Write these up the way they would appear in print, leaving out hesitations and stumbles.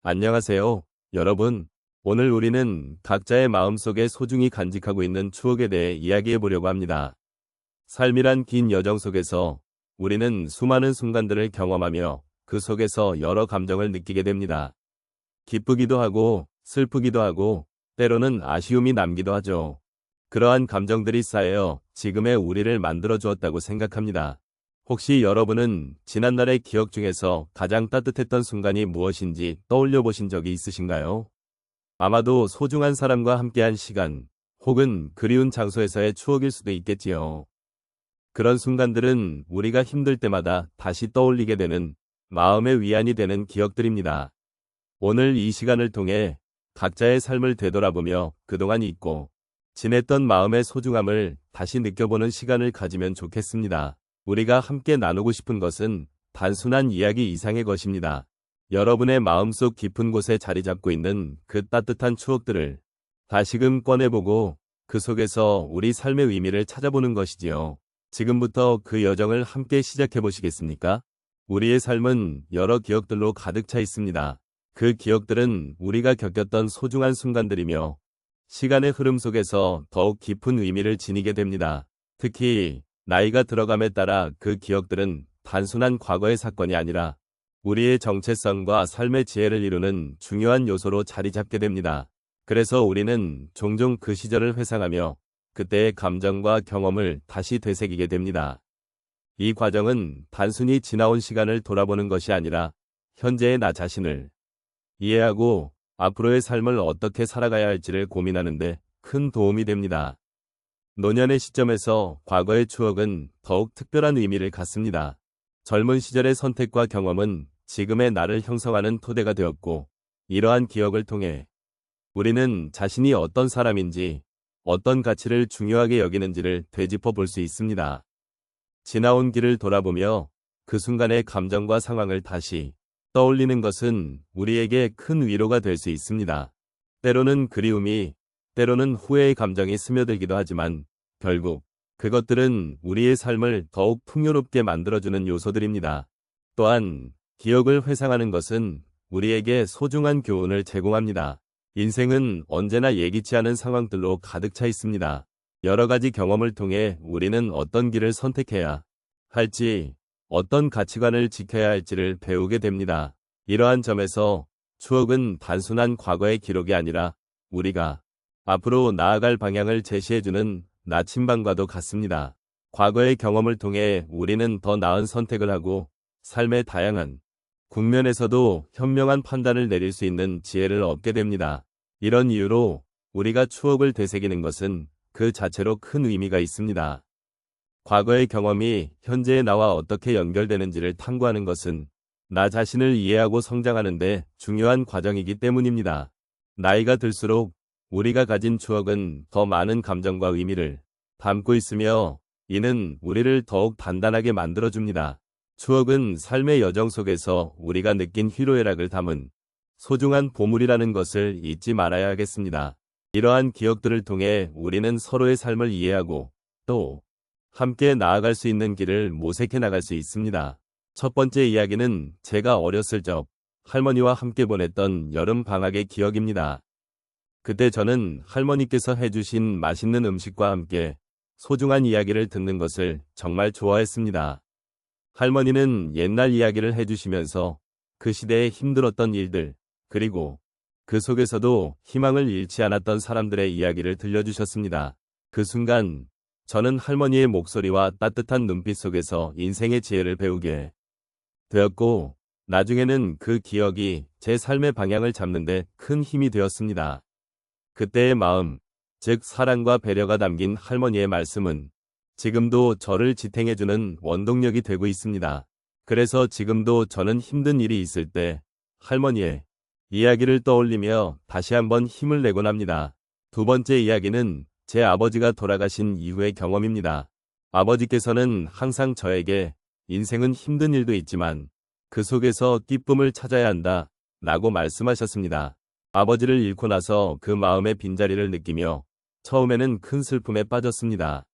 안녕하세요, 여러분. 오늘 우리는 각자의 마음속에 소중히 간직하고 있는 추억에 대해 이야기해 보려고 합니다. 삶이란 긴 여정 속에서 우리는 수많은 순간들을 경험하며 그 속에서 여러 감정을 느끼게 됩니다. 기쁘기도 하고 슬프기도 하고 때로는 아쉬움이 남기도 하죠. 그러한 감정들이 쌓여 지금의 우리를 만들어 주었다고 생각합니다. 혹시 여러분은 지난날의 기억 중에서 가장 따뜻했던 순간이 무엇인지 떠올려 보신 적이 있으신가요? 아마도 소중한 사람과 함께한 시간, 혹은 그리운 장소에서의 추억일 수도 있겠지요. 그런 순간들은 우리가 힘들 때마다 다시 떠올리게 되는 마음의 위안이 되는 기억들입니다. 오늘 이 시간을 통해 각자의 삶을 되돌아보며 그동안 잊고 지냈던 마음의 소중함을 다시 느껴보는 시간을 가지면 좋겠습니다. 우리가 함께 나누고 싶은 것은 단순한 이야기 이상의 것입니다. 여러분의 마음속 깊은 곳에 자리 잡고 있는 그 따뜻한 추억들을 다시금 꺼내보고 그 속에서 우리 삶의 의미를 찾아보는 것이지요. 지금부터 그 여정을 함께 시작해 보시겠습니까? 우리의 삶은 여러 기억들로 가득 차 있습니다. 그 기억들은 우리가 겪었던 소중한 순간들이며 시간의 흐름 속에서 더욱 깊은 의미를 지니게 됩니다. 특히 나이가 들어감에 따라 그 기억들은 단순한 과거의 사건이 아니라 우리의 정체성과 삶의 지혜를 이루는 중요한 요소로 자리 잡게 됩니다. 그래서 우리는 종종 그 시절을 회상하며 그때의 감정과 경험을 다시 되새기게 됩니다. 이 과정은 단순히 지나온 시간을 돌아보는 것이 아니라 현재의 나 자신을 이해하고 앞으로의 삶을 어떻게 살아가야 할지를 고민하는 데 큰 도움이 됩니다. 노년의 시점에서 과거의 추억은 더욱 특별한 의미를 갖습니다. 젊은 시절의 선택과 경험은 지금의 나를 형성하는 토대가 되었고, 이러한 기억을 통해 우리는 자신이 어떤 사람인지, 어떤 가치를 중요하게 여기는지를 되짚어 볼 수 있습니다. 지나온 길을 돌아보며 그 순간의 감정과 상황을 다시 떠올리는 것은 우리에게 큰 위로가 될 수 있습니다. 때로는 그리움이, 때로는 후회의 감정이 스며들기도 하지만 결국 그것들은 우리의 삶을 더욱 풍요롭게 만들어주는 요소들입니다. 또한 기억을 회상하는 것은 우리에게 소중한 교훈을 제공합니다. 인생은 언제나 예기치 않은 상황들로 가득 차 있습니다. 여러 가지 경험을 통해 우리는 어떤 길을 선택해야 할지, 어떤 가치관을 지켜야 할지를 배우게 됩니다. 이러한 점에서 추억은 단순한 과거의 기록이 아니라 우리가 앞으로 나아갈 방향을 제시해주는 나침반과도 같습니다. 과거의 경험을 통해 우리는 더 나은 선택을 하고 삶의 다양한 국면에서도 현명한 판단을 내릴 수 있는 지혜를 얻게 됩니다. 이런 이유로 우리가 추억을 되새기는 것은 그 자체로 큰 의미가 있습니다. 과거의 경험이 현재의 나와 어떻게 연결되는지를 탐구하는 것은 나 자신을 이해하고 성장하는 데 중요한 과정이기 때문입니다. 나이가 들수록 우리가 가진 추억은 더 많은 감정과 의미를 담고 있으며 이는 우리를 더욱 단단하게 만들어줍니다. 추억은 삶의 여정 속에서 우리가 느낀 희로애락을 담은 소중한 보물이라는 것을 잊지 말아야 하겠습니다. 이러한 기억들을 통해 우리는 서로의 삶을 이해하고 또 함께 나아갈 수 있는 길을 모색해 나갈 수 있습니다. 첫 번째 이야기는 제가 어렸을 적 할머니와 함께 보냈던 여름 방학의 기억입니다. 그때 저는 할머니께서 해주신 맛있는 음식과 함께 소중한 이야기를 듣는 것을 정말 좋아했습니다. 할머니는 옛날 이야기를 해주시면서 그 시대에 힘들었던 일들, 그리고 그 속에서도 희망을 잃지 않았던 사람들의 이야기를 들려주셨습니다. 그 순간 저는 할머니의 목소리와 따뜻한 눈빛 속에서 인생의 지혜를 배우게 되었고, 나중에는 그 기억이 제 삶의 방향을 잡는 데 큰 힘이 되었습니다. 그때의 마음, 즉 사랑과 배려가 담긴 할머니의 말씀은 지금도 저를 지탱해주는 원동력이 되고 있습니다. 그래서 지금도 저는 힘든 일이 있을 때 할머니의 이야기를 떠올리며 다시 한번 힘을 내곤 합니다. 두 번째 이야기는 제 아버지가 돌아가신 이후의 경험입니다. 아버지께서는 항상 저에게 인생은 힘든 일도 있지만 그 속에서 기쁨을 찾아야 한다 라고 말씀하셨습니다. 아버지를 잃고 나서 그 마음의 빈자리를 느끼며 처음에는 큰 슬픔에 빠졌습니다.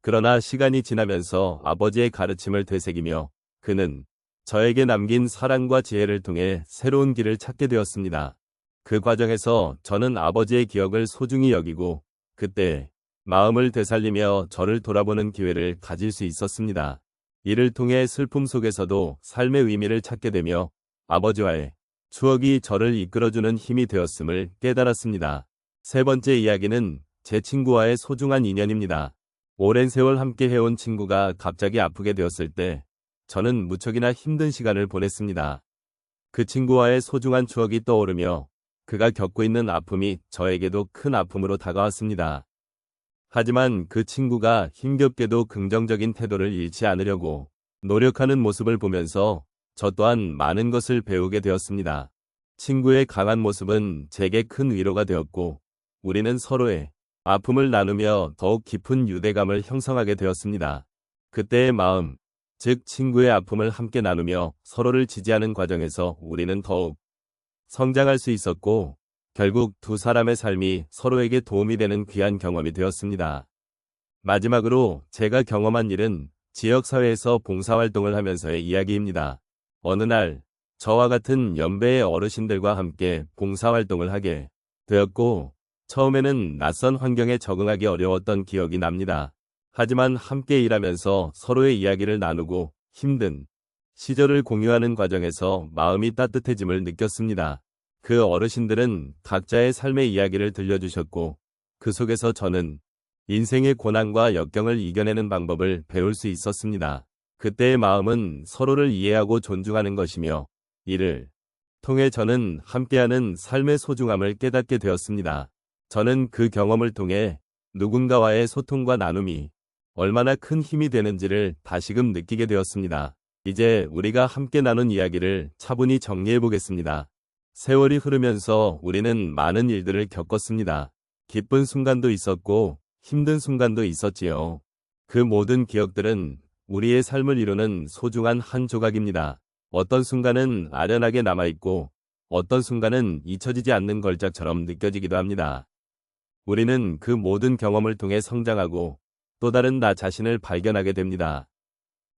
그러나 시간이 지나면서 아버지의 가르침을 되새기며 그는 저에게 남긴 사랑과 지혜를 통해 새로운 길을 찾게 되었습니다. 그 과정에서 저는 아버지의 기억을 소중히 여기고 그때 마음을 되살리며 저를 돌아보는 기회를 가질 수 있었습니다. 이를 통해 슬픔 속에서도 삶의 의미를 찾게 되며 아버지와의 추억이 저를 이끌어주는 힘이 되었음을 깨달았습니다. 세 번째 이야기는 제 친구와의 소중한 인연입니다. 오랜 세월 함께 해온 친구가 갑자기 아프게 되었을 때 저는 무척이나 힘든 시간을 보냈습니다. 그 친구와의 소중한 추억이 떠오르며 그가 겪고 있는 아픔이 저에게도 큰 아픔으로 다가왔습니다. 하지만 그 친구가 힘겹게도 긍정적인 태도를 잃지 않으려고 노력하는 모습을 보면서 저 또한 많은 것을 배우게 되었습니다. 친구의 강한 모습은 제게 큰 위로가 되었고 우리는 서로의 아픔을 나누며 더욱 깊은 유대감을 형성하게 되었습니다. 그때의 마음, 즉 친구의 아픔을 함께 나누며 서로를 지지하는 과정에서 우리는 더욱 성장할 수 있었고 결국 두 사람의 삶이 서로에게 도움이 되는 귀한 경험이 되었습니다. 마지막으로 제가 경험한 일은 지역사회에서 봉사활동을 하면서의 이야기입니다. 어느 날 저와 같은 연배의 어르신들과 함께 봉사활동을 하게 되었고 처음에는 낯선 환경에 적응하기 어려웠던 기억이 납니다. 하지만 함께 일하면서 서로의 이야기를 나누고 힘든 시절을 공유하는 과정에서 마음이 따뜻해짐을 느꼈습니다. 그 어르신들은 각자의 삶의 이야기를 들려주셨고 그 속에서 저는 인생의 고난과 역경을 이겨내는 방법을 배울 수 있었습니다. 그때의 마음은 서로를 이해하고 존중하는 것이며 이를 통해 저는 함께하는 삶의 소중함을 깨닫게 되었습니다. 저는 그 경험을 통해 누군가와의 소통과 나눔이 얼마나 큰 힘이 되는지를 다시금 느끼게 되었습니다. 이제 우리가 함께 나눈 이야기를 차분히 정리해 보겠습니다. 세월이 흐르면서 우리는 많은 일들을 겪었습니다. 기쁜 순간도 있었고 힘든 순간도 있었지요. 그 모든 기억들은 우리의 삶을 이루는 소중한 한 조각입니다. 어떤 순간은 아련하게 남아있고 어떤 순간은 잊혀지지 않는 걸작처럼 느껴지기도 합니다. 우리는 그 모든 경험을 통해 성장하고 또 다른 나 자신을 발견하게 됩니다.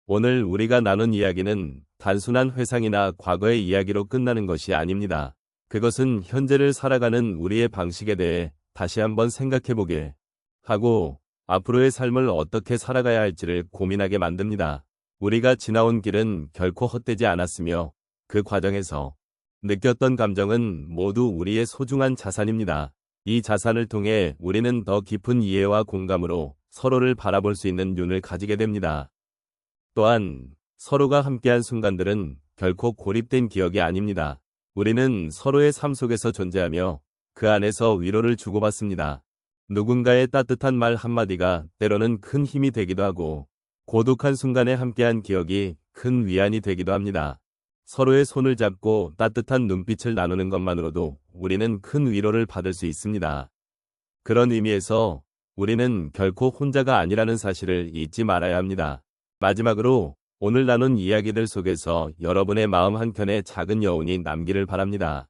오늘 우리가 나눈 이야기는 단순한 회상이나 과거의 이야기로 끝나는 것이 아닙니다. 그것은 현재를 살아가는 우리의 방식에 대해 다시 한번 생각해보게 하고 앞으로의 삶을 어떻게 살아가야 할지를 고민하게 만듭니다. 우리가 지나온 길은 결코 헛되지 않았으며 그 과정에서 느꼈던 감정은 모두 우리의 소중한 자산입니다. 이 자산을 통해 우리는 더 깊은 이해와 공감으로 서로를 바라볼 수 있는 눈을 가지게 됩니다. 또한 서로가 함께한 순간들은 결코 고립된 기억이 아닙니다. 우리는 서로의 삶 속에서 존재하며 그 안에서 위로를 주고받습니다. 누군가의 따뜻한 말 한마디가 때로는 큰 힘이 되기도 하고 고독한 순간에 함께한 기억이 큰 위안이 되기도 합니다. 서로의 손을 잡고 따뜻한 눈빛을 나누는 것만으로도 우리는 큰 위로를 받을 수 있습니다. 그런 의미에서 우리는 결코 혼자가 아니라는 사실을 잊지 말아야 합니다. 마지막으로 오늘 나눈 이야기들 속에서 여러분의 마음 한켠에 작은 여운이 남기를 바랍니다.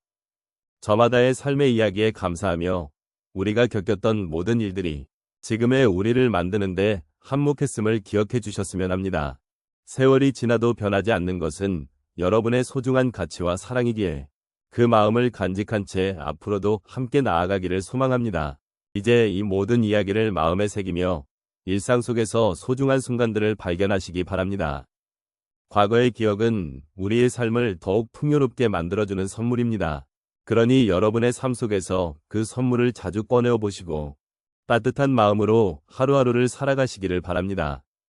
저마다의 삶의 이야기에 감사하며 우리가 겪었던 모든 일들이 지금의 우리를 만드는데 한몫했음을 기억해 주셨으면 합니다. 세월이 지나도 변하지 않는 것은 여러분의 소중한 가치와 사랑이기에 그 마음을 간직한 채 앞으로도 함께 나아가기를 소망합니다. 이제 이 모든 이야기를 마음에 새기며 일상 속에서 소중한 순간들을 발견하시기 바랍니다. 과거의 기억은 우리의 삶을 더욱 풍요롭게 만들어주는 선물입니다. 그러니 여러분의 삶 속에서 그 선물을 자주 꺼내어 보시고 따뜻한 마음으로 하루하루를 살아가시기를 바랍니다.